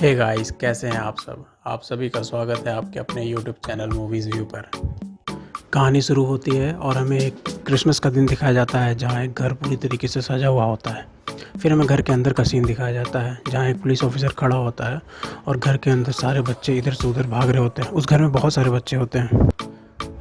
Hey guys, कैसे हैं आप सब। आप सभी का स्वागत है आपके अपने यूट्यूब चैनल मूवीज़ व्यू पर। कहानी शुरू होती है और हमें एक क्रिसमस का दिन दिखाया जाता है जहाँ एक घर पूरी तरीके से सजा हुआ होता है। फिर हमें घर के अंदर का सीन दिखाया जाता है जहाँ एक पुलिस ऑफिसर खड़ा होता है और घर के अंदर सारे बच्चे इधर से उधर भाग रहे होते हैं। उस घर में बहुत सारे बच्चे होते हैं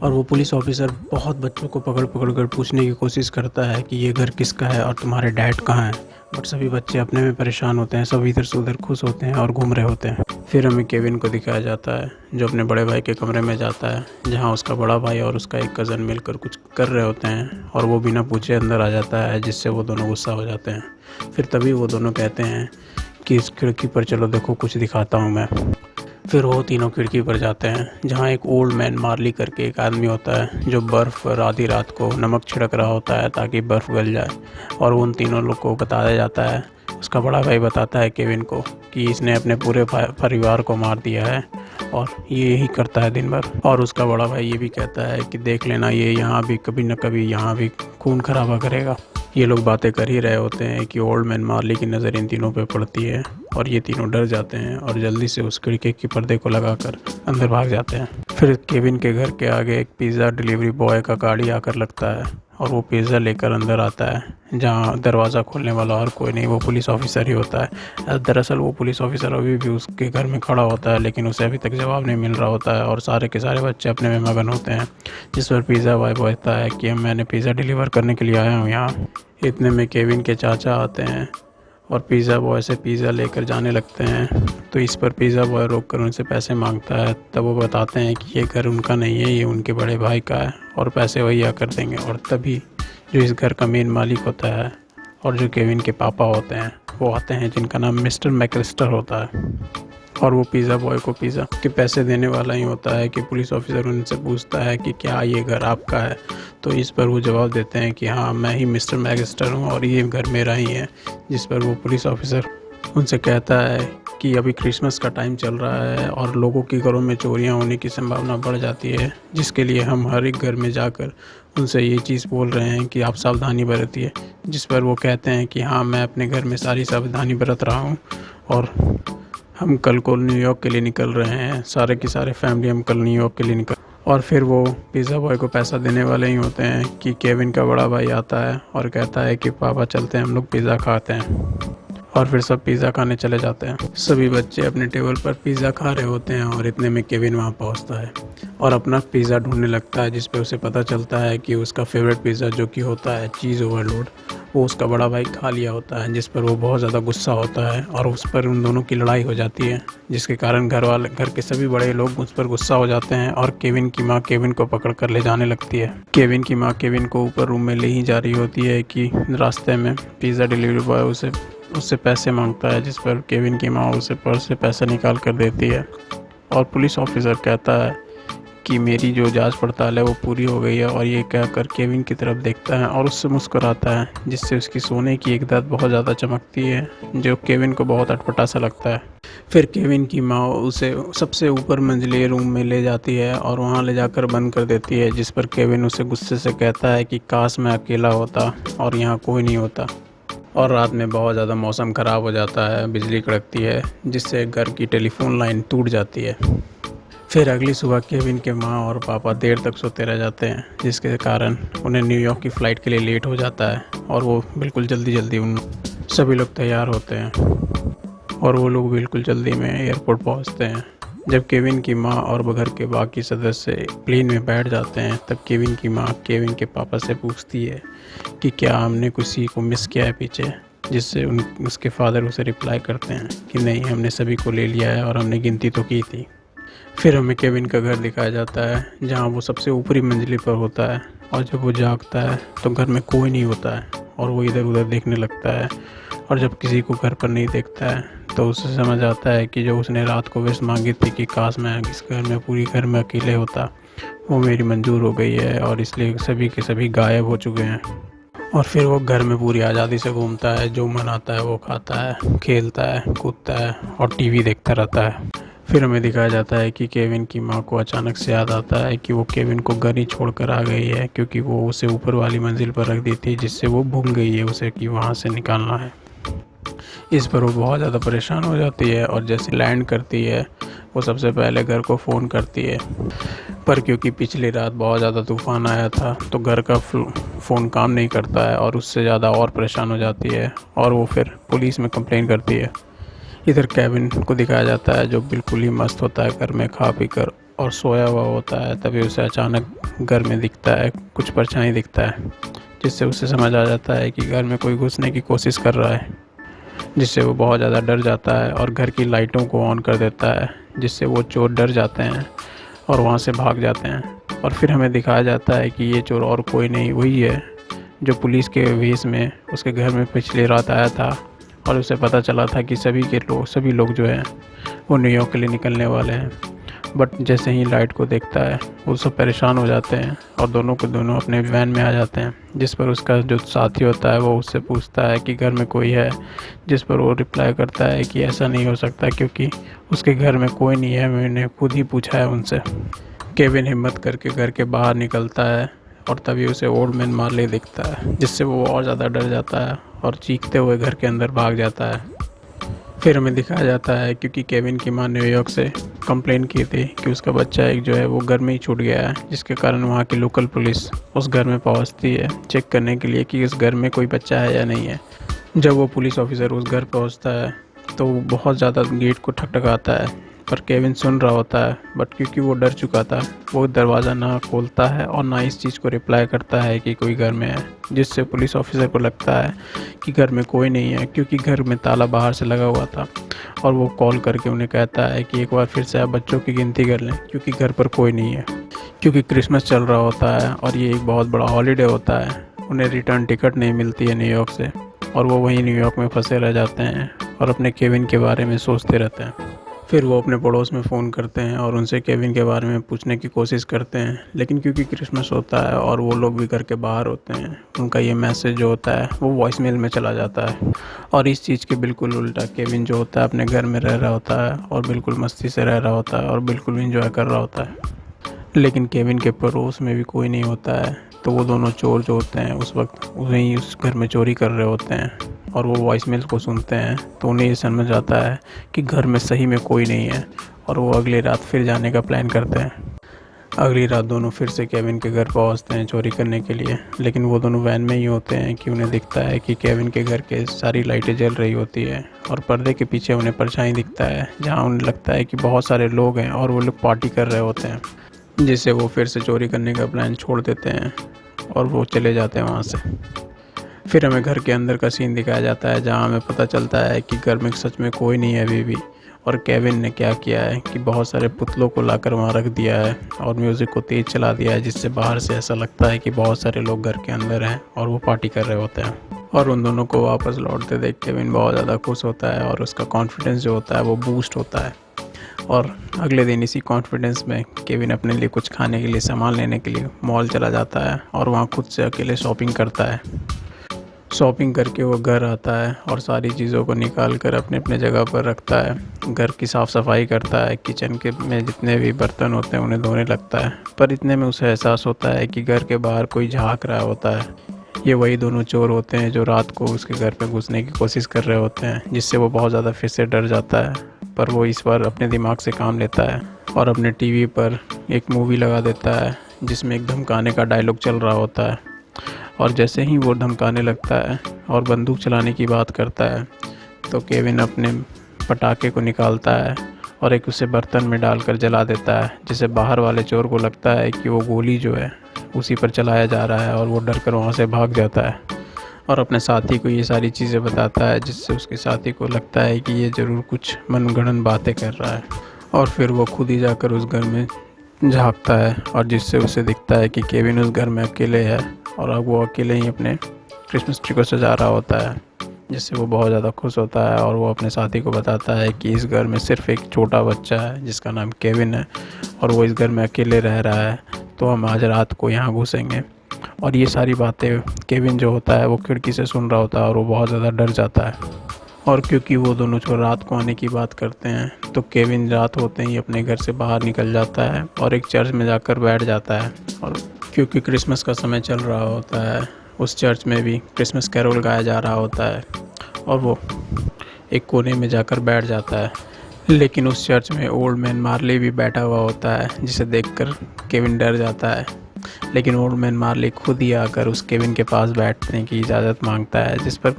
और वो पुलिस ऑफिसर बहुत बच्चों को पकड़ पकड़ कर पूछने की कोशिश करता है कि ये घर किसका है और तुम्हारे डैड कहाँ हैं। बट सभी बच्चे अपने में परेशान होते हैं, सब इधर से उधर खुश होते हैं और घूम रहे होते हैं। फिर हमें केविन को दिखाया जाता है जो अपने बड़े भाई के कमरे में जाता है जहाँ उसका बड़ा भाई और उसका एक कज़न मिलकर कुछ कर रहे होते हैं और वो बिना पूछे अंदर आ जाता है, जिससे वो दोनों गुस्सा हो जाते हैं। फिर तभी वो दोनों कहते हैं कि इस खिड़की पर चलो, देखो कुछ दिखाता हूँ मैं। फिर वो तीनों खिड़की पर जाते हैं जहाँ एक ओल्ड मैन मार्ली करके एक आदमी होता है जो बर्फ़ आधी रात को नमक छिड़क रहा होता है ताकि बर्फ़ गल जाए। और उन तीनों लोग को बताया जाता है, उसका बड़ा भाई बताता है केविन को कि इसने अपने पूरे परिवार को मार दिया है और ये यही करता है दिन भर। और उसका बड़ा भाई ये भी कहता है कि देख लेना, ये यहाँ भी कभी न कभी यहाँ भी खून खराबा करेगा। ये लोग बातें कर ही रहे होते हैं कि ओल्ड मैन मार्ली की नज़र इन तीनों पे पड़ती है और ये तीनों डर जाते हैं और जल्दी से उस खिड़की के पर्दे को लगाकर अंदर भाग जाते हैं। फिर केविन के घर के आगे एक पिज़्ज़ा डिलीवरी बॉय का गाड़ी आकर लगता है और वो पिज़्ज़ा लेकर अंदर आता है जहाँ दरवाज़ा खोलने वाला और कोई नहीं, वो पुलिस ऑफिसर ही होता है। दरअसल वो पुलिस ऑफिसर अभी भी उसके घर में खड़ा होता है लेकिन उसे अभी तक जवाब नहीं मिल रहा होता है और सारे के सारे बच्चे अपने में मगन होते हैं। जिस पर पिज़्ज़ा बॉय बोलता है कि मैंने पिज़्ज़ा डिलीवर करने के लिए आया हूँ यहाँ। इतने में केविन के चाचा आते हैं और पिज़्ज़ा बॉय से पिज़्ज़ा लेकर जाने लगते हैं। तो इस पर पिज़्ज़ा बॉय रोक कर उनसे पैसे मांगता है। तब वो बताते हैं कि ये घर उनका नहीं है, ये उनके बड़े भाई का है और पैसे वही आकर देंगे। और तभी जो इस घर का मेन मालिक होता है और जो केविन के पापा होते हैं वो आते हैं, जिनका नाम मिस्टर मैकलिस्टर होता है। और वो पिज़्ज़ा बॉय को पिज़्ज़ा के पैसे देने वाला ही होता है कि पुलिस ऑफिसर उनसे पूछता है कि क्या ये घर आपका है। तो इस पर वो जवाब देते हैं कि हाँ, मैं ही मिस्टर मैकलिस्टर हूँ और ये घर मेरा ही है। जिस पर वो पुलिस ऑफिसर उनसे कहता है कि अभी क्रिसमस का टाइम चल रहा है और लोगों के घरों में चोरियां होने की संभावना बढ़ जाती है, जिसके लिए हम हर एक घर में जाकर उनसे ये चीज़ बोल रहे हैं कि आप सावधानी बरतिए। जिस पर वो कहते हैं कि हाँ, मैं अपने घर में सारी सावधानी बरत रहा हूँ और हम कल को न्यूयॉर्क के लिए निकल रहे हैं, सारे की सारे फैमिली हम कल न्यूयॉर्क के लिए निकल। और फिर वो पिज़्ज़ा बॉय को पैसा देने वाले ही होते हैं कि केविन का बड़ा भाई आता है और कहता है कि पापा चलते हैं, हम लोग पिज़्ज़ा खाते हैं। और फिर सब पिज़्ज़ा खाने चले जाते हैं। सभी बच्चे अपने टेबल पर पिज़्ज़ा खा रहे होते हैं और इतने में केविन वहाँ पहुँचता है और अपना पिज़्ज़ा ढूंढने लगता है, जिस पे उसे पता चलता है कि उसका फेवरेट पिज़्ज़ा जो कि होता है चीज़ ओवरलोड, वो उसका बड़ा भाई खा लिया होता है। जिस पर वो बहुत ज़्यादा गुस्सा होता है और उस पर उन दोनों की लड़ाई हो जाती है, जिसके कारण घर के सभी बड़े लोग उस पर गुस्सा हो जाते हैं और केविन की माँ केविन को पकड़ कर ले जाने लगती है। केविन की माँ केविन को ऊपर रूम में ले ही जा रही होती है कि रास्ते में पिज़्ज़ा डिलीवरी बॉय उससे पैसे मांगता है, जिस पर केविन की माँ उसे पर्स से पैसा निकाल कर देती है। और पुलिस ऑफिसर कहता है कि मेरी जो जांच पड़ताल है वो पूरी हो गई है और ये कहकर केविन की तरफ देखता है और उससे मुस्कुराता है, जिससे उसकी सोने की एक दांत बहुत ज़्यादा चमकती है जो केविन को बहुत अटपटा सा लगता है। फिर केविन की माँ उसे सबसे ऊपर मंजिले रूम में ले जाती है और वहाँ ले जाकर बंद कर देती है, जिस पर केविन उसे गुस्से से कहता है कि काश मैं अकेला होता और यहाँ कोई नहीं होता। और रात में बहुत ज़्यादा मौसम ख़राब हो जाता है, बिजली कड़कती है, जिससे घर की टेलीफोन लाइन टूट जाती है। फिर अगली सुबह केविन के माँ और पापा देर तक सोते रह जाते हैं, जिसके कारण उन्हें न्यूयॉर्क की फ़्लाइट के लिए लेट हो जाता है और वो बिल्कुल जल्दी उन सभी लोग तैयार होते हैं और वो लोग बिल्कुल जल्दी में एयरपोर्ट पहुंचते हैं। जब केविन की माँ और घर के बाकी सदस्य प्लेन में बैठ जाते हैं, तब केविन की माँ केविन के पापा से पूछती है कि क्या हमने किसी को मिस किया है पीछे, जिससे उसके फादर उसे रिप्लाई करते हैं कि नहीं, हमने सभी को ले लिया है और हमने गिनती तो की थी। फिर हमें केविन का घर दिखाया जाता है जहाँ वो सबसे ऊपरी मंजिले पर होता है और जब वो जागता है तो घर में कोई नहीं होता है और वो इधर उधर देखने लगता है। और जब किसी को घर पर नहीं देखता है तो उसे समझ आता है कि जो उसने रात को विश मांगी थी कि काश मैं इस घर में पूरी घर में अकेले होता, वो मेरी मंजूर हो गई है और इसलिए सभी के सभी गायब हो चुके हैं। और फिर वो घर में पूरी आज़ादी से घूमता है, जो मन आता है वो खाता है, खेलता है, कूदता है और टीवी देखता रहता है। फिर हमें दिखाया जाता है कि केविन की माँ को अचानक से याद आता है कि वो केविन को घर ही छोड़कर आ गई है, क्योंकि वो उसे ऊपर वाली मंजिल पर रख दी थी, जिससे वो भूल गई है उसे कि वहाँ से निकालना है। इस पर वो बहुत ज़्यादा परेशान हो जाती है और जैसे लैंड करती है वो सबसे पहले घर को फ़ोन करती है, पर क्योंकि पिछली रात बहुत ज़्यादा तूफ़ान आया था तो घर का फ़ोन काम नहीं करता है और उससे ज़्यादा और परेशान हो जाती है और वो फिर पुलिस में कंप्लेन करती है। इधर केविन को दिखाया जाता है जो बिल्कुल ही मस्त होता है, घर में खा पी कर और सोया हुआ होता है। तभी उसे अचानक घर में दिखता है, कुछ परछाई दिखता है, जिससे उसे समझ आ जाता है कि घर में कोई घुसने की कोशिश कर रहा है, जिससे वो बहुत ज़्यादा डर जाता है और घर की लाइटों को ऑन कर देता है, जिससे वो चोर डर जाते हैं और वहाँ से भाग जाते हैं। और फिर हमें दिखाया जाता है कि ये चोर और कोई नहीं वही है जो पुलिस के वेश में उसके घर में पिछली रात आया था और उसे पता चला था कि सभी लोग जो हैं वो न्यूयॉर्क के लिए निकलने वाले हैं। बट जैसे ही लाइट को देखता है वो सब परेशान हो जाते हैं और दोनों के दोनों अपने वैन में आ जाते हैं, जिस पर उसका जो साथी होता है वो उससे पूछता है कि घर में कोई है, जिस पर वो रिप्लाई करता है कि ऐसा नहीं हो सकता क्योंकि उसके घर में कोई नहीं है, मैंने खुद ही पूछा है उनसे। केविन हिम्मत करके घर के बाहर निकलता है और तभी उसे ओल्ड मैन मार्ले दिखता है, जिससे वो और ज़्यादा डर जाता है और चीखते हुए घर के अंदर भाग जाता है। फिर हमें दिखाया जाता है क्योंकि केविन की माँ न्यूयॉर्क से कंप्लेन की थी कि उसका बच्चा एक जो है वो घर में ही छूट गया है, जिसके कारण वहाँ की लोकल पुलिस उस घर में पहुँचती है चेक करने के लिए कि उस घर में कोई बच्चा है या नहीं है। जब वो पुलिस ऑफिसर उस घर पहुँचता है तो वो बहुत ज़्यादा गेट को ठकठकाता है, पर केविन सुन रहा होता है, बट क्योंकि वो डर चुका था वो दरवाज़ा ना खोलता है और ना इस चीज़ को रिप्लाई करता है कि कोई घर में है, जिससे पुलिस ऑफिसर को लगता है कि घर में कोई नहीं है क्योंकि घर में ताला बाहर से लगा हुआ था। और वो कॉल करके उन्हें कहता है कि एक बार फिर से आप बच्चों की गिनती कर लें क्योंकि घर पर कोई नहीं है। क्योंकि क्रिसमस चल रहा होता है और ये एक बहुत बड़ा हॉलीडे होता है, उन्हें रिटर्न टिकट नहीं मिलती है न्यूयॉर्क से और वो वहीं न्यूयॉर्क में फंसे रह जाते हैं और अपने केविन के बारे में सोचते रहते हैं। फिर वो अपने पड़ोस में फ़ोन करते हैं और उनसे केविन के बारे में पूछने की कोशिश करते हैं, लेकिन क्योंकि क्रिसमस होता है और वो लोग भी घर के बाहर होते हैं, उनका ये मैसेज जो होता है वो वॉइसमेल में चला जाता है। और इस चीज़ के बिल्कुल उल्टा केविन जो होता है अपने घर में रह रहा होता है और बिल्कुल मस्ती से रह रहा होता है और बिल्कुल इंजॉय कर रहा होता है। लेकिन केविन के पड़ोस में भी कोई नहीं होता है, तो वो दोनों चोर जो होते हैं उस वक्त वहीं उस घर में चोरी कर रहे होते हैं और वो वॉइसमेल को सुनते हैं तो उन्हें ये समझ आता है कि घर में सही में कोई नहीं है और वो अगली रात फिर जाने का प्लान करते हैं। अगली रात दोनों फिर से केविन के घर पहुंचते हैं चोरी करने के लिए, लेकिन वो दोनों वैन में ही होते हैं कि उन्हें दिखता है कि केविन के घर के सारी लाइटें जल रही होती है और पर्दे के पीछे उन्हें परछाई दिखता है जहाँ उन्हें लगता है कि बहुत सारे लोग हैं और वो लोग पार्टी कर रहे होते हैं, जिससे वो फिर से चोरी करने का प्लान छोड़ देते हैं और वो चले जाते हैं वहाँ से। फिर हमें घर के अंदर का सीन दिखाया जाता है जहाँ हमें पता चलता है कि घर में सच में कोई नहीं है अभी भी, और केविन ने क्या किया है कि बहुत सारे पुतलों को लाकर वहाँ रख दिया है और म्यूज़िक को तेज़ चला दिया है, जिससे बाहर से ऐसा लगता है कि बहुत सारे लोग घर के अंदर हैं और वो पार्टी कर रहे होते हैं। और उन दोनों को वापस लौटते देख केविन बहुत ज़्यादा खुश होता है और उसका कॉन्फिडेंस जो होता है वो बूस्ट होता है। और अगले दिन इसी कॉन्फिडेंस में केविन अपने लिए कुछ खाने के लिए सामान लेने के लिए मॉल चला जाता है और वहाँ खुद से अकेले शॉपिंग करता है। शॉपिंग करके वो घर आता है और सारी चीज़ों को निकाल कर अपने अपने जगह पर रखता है। घर की साफ़ सफाई करता है, किचन के में जितने भी बर्तन होते हैं उन्हें धोने लगता है। पर इतने में उसे एहसास होता है कि घर के बाहर कोई झांक रहा होता है। ये वही दोनों चोर होते हैं जो रात को उसके घर पे घुसने की कोशिश कर रहे होते हैं, जिससे वो बहुत ज़्यादा फिर से डर जाता है। पर वो इस बार अपने दिमाग से काम लेता है और अपने टीवी पर एक मूवी लगा देता है जिसमें एक धमकाने का डायलॉग चल रहा होता है। और जैसे ही वो धमकाने लगता है और बंदूक चलाने की बात करता है तो केविन अपने पटाखे को निकालता है और एक उसे बर्तन में डालकर जला देता है, जिससे बाहर वाले चोर को लगता है कि वो गोली जो है उसी पर चलाया जा रहा है और वो डर कर वहाँ से भाग जाता है और अपने साथी को ये सारी चीज़ें बताता है, जिससे उसके साथी को लगता है कि ये ज़रूर कुछ मनगढ़ंत बातें कर रहा है। और फिर वो खुद ही जाकर उस घर में झांकता है और जिससे उसे दिखता है कि केविन उस घर में अकेले है और अब वो अकेले ही अपने क्रिसमस ट्री को सजा रहा होता है, जिससे वो बहुत ज़्यादा खुश होता है और वो अपने साथी को बताता है कि इस घर में सिर्फ एक छोटा बच्चा है जिसका नाम केविन है और वो इस घर में अकेले रह रहा है, तो हम आज रात को यहाँ घुसेंगे। और ये सारी बातें केविन जो होता है वो खिड़की से सुन रहा होता है और वो बहुत ज़्यादा डर जाता है। और क्योंकि वो दोनों जो रात को आने की बात करते हैं तो केविन रात होते ही अपने घर से बाहर निकल जाता है और एक चर्च में जाकर बैठ जाता है। और क्योंकि क्रिसमस का समय चल रहा होता है उस चर्च में भी क्रिसमस कैरोल गाया जा रहा होता है और वो एक कोने में जाकर बैठ जाता है। लेकिन उस चर्च में ओल्ड मैन मार्ली भी बैठा हुआ होता है, जिसे देखकर केविन डर जाता है। लेकिन ओल्ड मैन मार्ली खुद ही आकर उस केविन के पास बैठने की इजाज़त मांगता है, जिस पर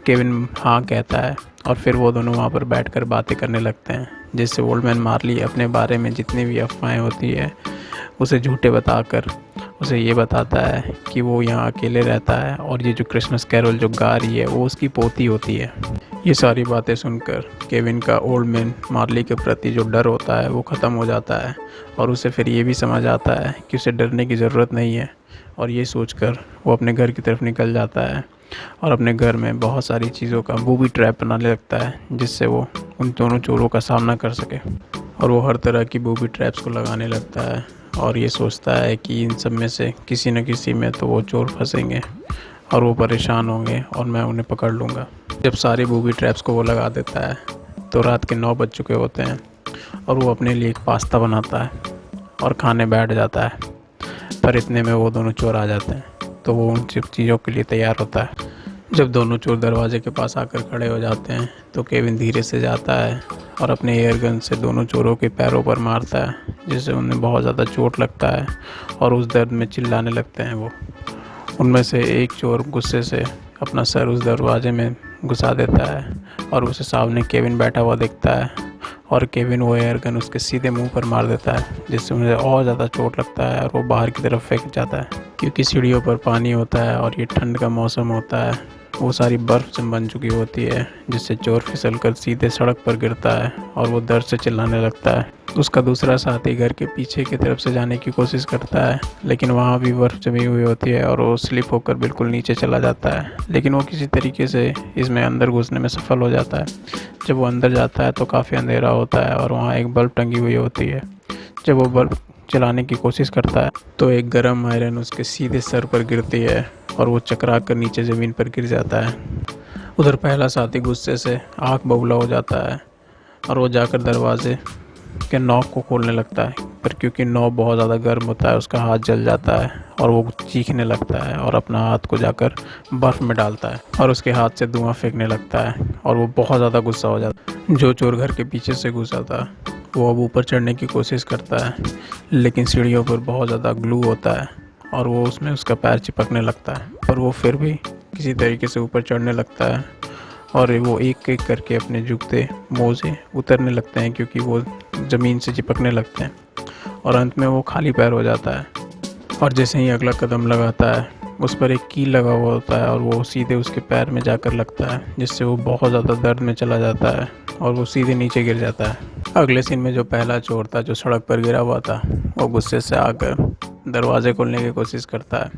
केविन हाँ कहता है और फिर वो दोनों वहाँ पर बैठकर बातें करने लगते हैं, जिससे ओल्ड मैन मार्ली अपने बारे में जितनी भी अफवाहें होती है उसे झूठे बताकर उसे ये बताता है कि वो यहाँ अकेले रहता है और ये जो क्रिसमस कैरोल जो गा रही है वो उसकी पोती होती है। ये सारी बातें सुनकर केविन का ओल्ड मैन मार्ली के प्रति जो डर होता है वो ख़त्म हो जाता है और उसे फिर ये भी समझ आता है कि उसे डरने की ज़रूरत नहीं है। और ये सोचकर वो अपने घर की तरफ निकल जाता है और अपने घर में बहुत सारी चीज़ों का बूबी ट्रैप बनाने लगता है, जिससे वो उन दोनों चोरों का सामना कर सके। और वो हर तरह की बूबी ट्रैप्स को लगाने लगता है और ये सोचता है कि इन सब में से किसी न किसी में तो वो चोर फंसेंगे और वो परेशान होंगे और मैं उन्हें पकड़ लूँगा। जब सारे बूबी ट्रैप्स को वो लगा देता है तो रात के 9 बज चुके होते हैं और वो अपने लिए एक पास्ता बनाता है और खाने बैठ जाता है। पर इतने में वो दोनों चोर आ जाते हैं तो वो उन सब चीज़ों के लिए तैयार होता है। जब दोनों चोर दरवाजे के पास आकर खड़े हो जाते हैं तो केविन धीरे से जाता है और अपने एयरगन से दोनों चोरों के पैरों पर मारता है, जिससे उन्हें बहुत ज़्यादा चोट लगता है और उस दर्द में चिल्लाने लगते हैं वो। उनमें से एक चोर गुस्से से अपना सर उस दरवाजे में घुसा देता है और उसे सामने केविन बैठा हुआ दिखता है और केविन वो एयरगन उसके सीधे मुंह पर मार देता है, जिससे उन्हें और ज़्यादा चोट लगता है और वो बाहर की तरफ फेंक जाता है। क्योंकि सीढ़ियों पर पानी होता है और ये ठंड का मौसम होता है, वो सारी बर्फ़ से बन चुकी होती है, जिससे चोर फिसलकर सीधे सड़क पर गिरता है और वो दर्द से चिल्लाने लगता है। उसका दूसरा साथी घर के पीछे की तरफ से जाने की कोशिश करता है, लेकिन वहाँ भी बर्फ़ जमी हुई होती है और वो स्लिप होकर बिल्कुल नीचे चला जाता है। लेकिन वो किसी तरीके से इसमें अंदर घुसने में सफल हो जाता है। जब वो अंदर जाता है तो काफ़ी अंधेरा होता है और वहाँ एक बल्ब टंगी हुई होती है। जब वो बल्ब चलाने की कोशिश करता है तो एक गर्म आयरन उसके सीधे सर पर गिरती है और वो चकरा कर नीचे ज़मीन पर गिर जाता है। उधर पहला साथी गुस्से से आँख बबूला हो जाता है और वो जाकर दरवाजे के नॉब को खोलने लगता है, पर क्योंकि नॉब बहुत ज़्यादा गर्म होता है उसका हाथ जल जाता है और वो चीखने लगता है और अपना हाथ को जाकर बर्फ़ में डालता है और उसके हाथ से धुआं फेंकने लगता है और वो बहुत ज़्यादा गुस्सा हो जाता है। जो चोर घर के पीछे से घुसा था वो अब ऊपर चढ़ने की कोशिश करता है, लेकिन सीढ़ियों पर बहुत ज़्यादा ग्लू होता है और वो उसमें उसका पैर चिपकने लगता है, पर वो फिर भी किसी तरीके से ऊपर चढ़ने लगता है और वो एक एक करके अपने जूते मोजे उतरने लगते हैं, क्योंकि वो ज़मीन से चिपकने लगते हैं और अंत में वो खाली पैर हो जाता है। और जैसे ही अगला कदम लगाता है उस पर एक कील लगा हुआ होता है और वो सीधे उसके पैर में जाकर लगता है, जिससे वो बहुत ज़्यादा दर्द में चला जाता है और वो सीधे नीचे गिर जाता है। अगले सीन में जो पहला चोर था जो सड़क पर गिरा हुआ था वो गुस्से से आकर दरवाज़े खोलने की कोशिश करता है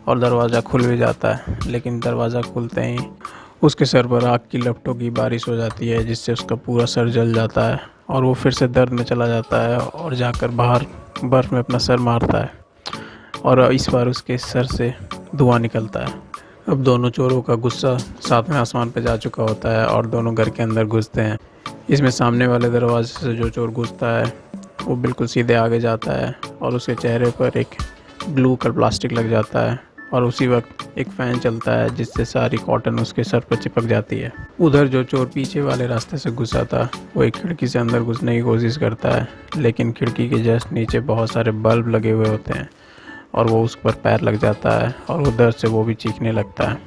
और दरवाज़ा खुल भी जाता है, लेकिन दरवाज़ा खुलते ही उसके सर पर आग की लपटों की बारिश हो जाती है, जिससे उसका पूरा सर जल जाता है और वो फिर से दर्द में चला जाता है और जाकर बाहर बर्फ़ में अपना सर मारता है और इस बार उसके सर से धुआं निकलता है। अब दोनों चोरों का गुस्सा सातवें आसमान पर जा चुका होता है और दोनों घर के अंदर घुसते हैं। इसमें सामने वाले दरवाजे से जो चोर घुसता है वो बिल्कुल सीधे आगे जाता है और उसके चेहरे पर एक ग्लू का प्लास्टिक लग जाता है और उसी वक्त एक फ़ैन चलता है, जिससे सारी कॉटन उसके सर पर चिपक जाती है। उधर जो चोर पीछे वाले रास्ते से घुसा था वो एक खिड़की से अंदर घुसने की कोशिश करता है, लेकिन खिड़की के जस्ट नीचे बहुत सारे बल्ब लगे हुए होते हैं और वो उस पर पैर लग जाता है और वो दर्द से वो भी चीखने लगता है।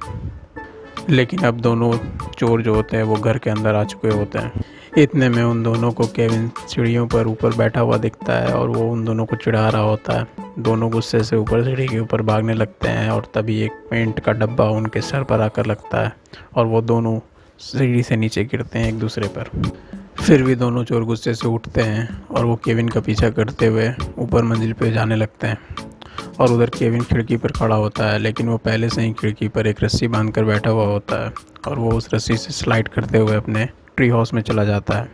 लेकिन अब दोनों चोर जो होते हैं वो घर के अंदर आ चुके होते हैं। इतने में उन दोनों को केविन सीढ़ियों पर ऊपर बैठा हुआ दिखता है और वो उन दोनों को चिढ़ा रहा होता है। दोनों गुस्से से ऊपर सीढ़ी के ऊपर भागने लगते हैं और तभी एक पेंट का डब्बा उनके सर पर आकर लगता है और वो दोनों सीढ़ी से नीचे गिरते हैं एक दूसरे पर। फिर भी दोनों चोर गुस्से से उठते हैं और वो केविन का पीछा करते हुए ऊपर मंजिल पर जाने लगते हैं और उधर केविन खिड़की पर खड़ा होता है, लेकिन वो पहले से ही खिड़की पर एक रस्सी बांधकर बैठा हुआ होता है और वो उस रस्सी से स्लाइड करते हुए अपने ट्री हाउस में चला जाता है।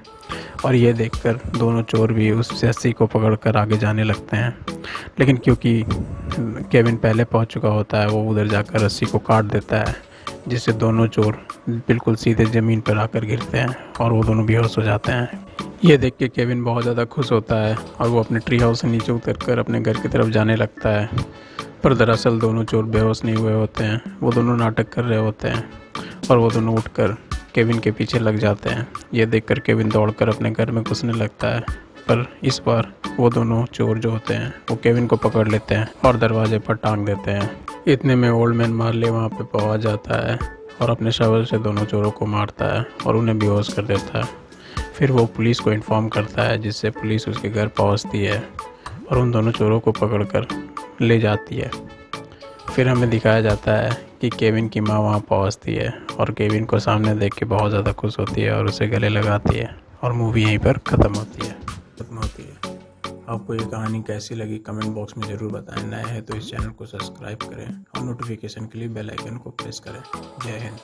और ये देखकर दोनों चोर भी उस रस्सी को पकड़कर आगे जाने लगते हैं, लेकिन क्योंकि केविन पहले पहुंच चुका होता है वो उधर जाकर रस्सी को काट देता है, जिससे दोनों चोर बिल्कुल सीधे ज़मीन पर आकर गिरते हैं और वो दोनों बेहोश हो जाते हैं। ये देख के केविन बहुत ज़्यादा खुश होता है और वो अपने ट्री हाउस से नीचे उतरकर अपने घर की तरफ जाने लगता है, पर दरअसल दोनों चोर बेहोश नहीं हुए होते हैं। वो दोनों नाटक कर रहे होते हैं और वो दोनों उठकर केविन के पीछे लग जाते हैं। ये देखकर केविन दौड़कर अपने घर में घुसने लगता है, पर इस बार वो दोनों चोर जो होते हैं वो केविन को पकड़ लेते हैं और दरवाजे पर टांग देते हैं। इतने में ओल्ड मैन मार्ले वहाँ पे पहुँच जाता है और अपने शवल से दोनों चोरों को मारता है और उन्हें बेहोश कर देता है। फिर वो पुलिस को इन्फॉर्म करता है, जिससे पुलिस उसके घर पहुँचती है और उन दोनों चोरों को पकड़कर ले जाती है। फिर हमें दिखाया जाता है कि केविन की माँ वहाँ पहुँचती है और केविन को सामने देख के बहुत ज़्यादा खुश होती है और उसे गले लगाती है और मूवी यहीं पर ख़त्म होती है। आपको ये कहानी कैसी लगी कमेंट बॉक्स में ज़रूर बताएं। नए हैं तो इस चैनल को सब्सक्राइब करें और नोटिफिकेशन के लिए बेल आइकन को प्रेस करें। जय हिंद।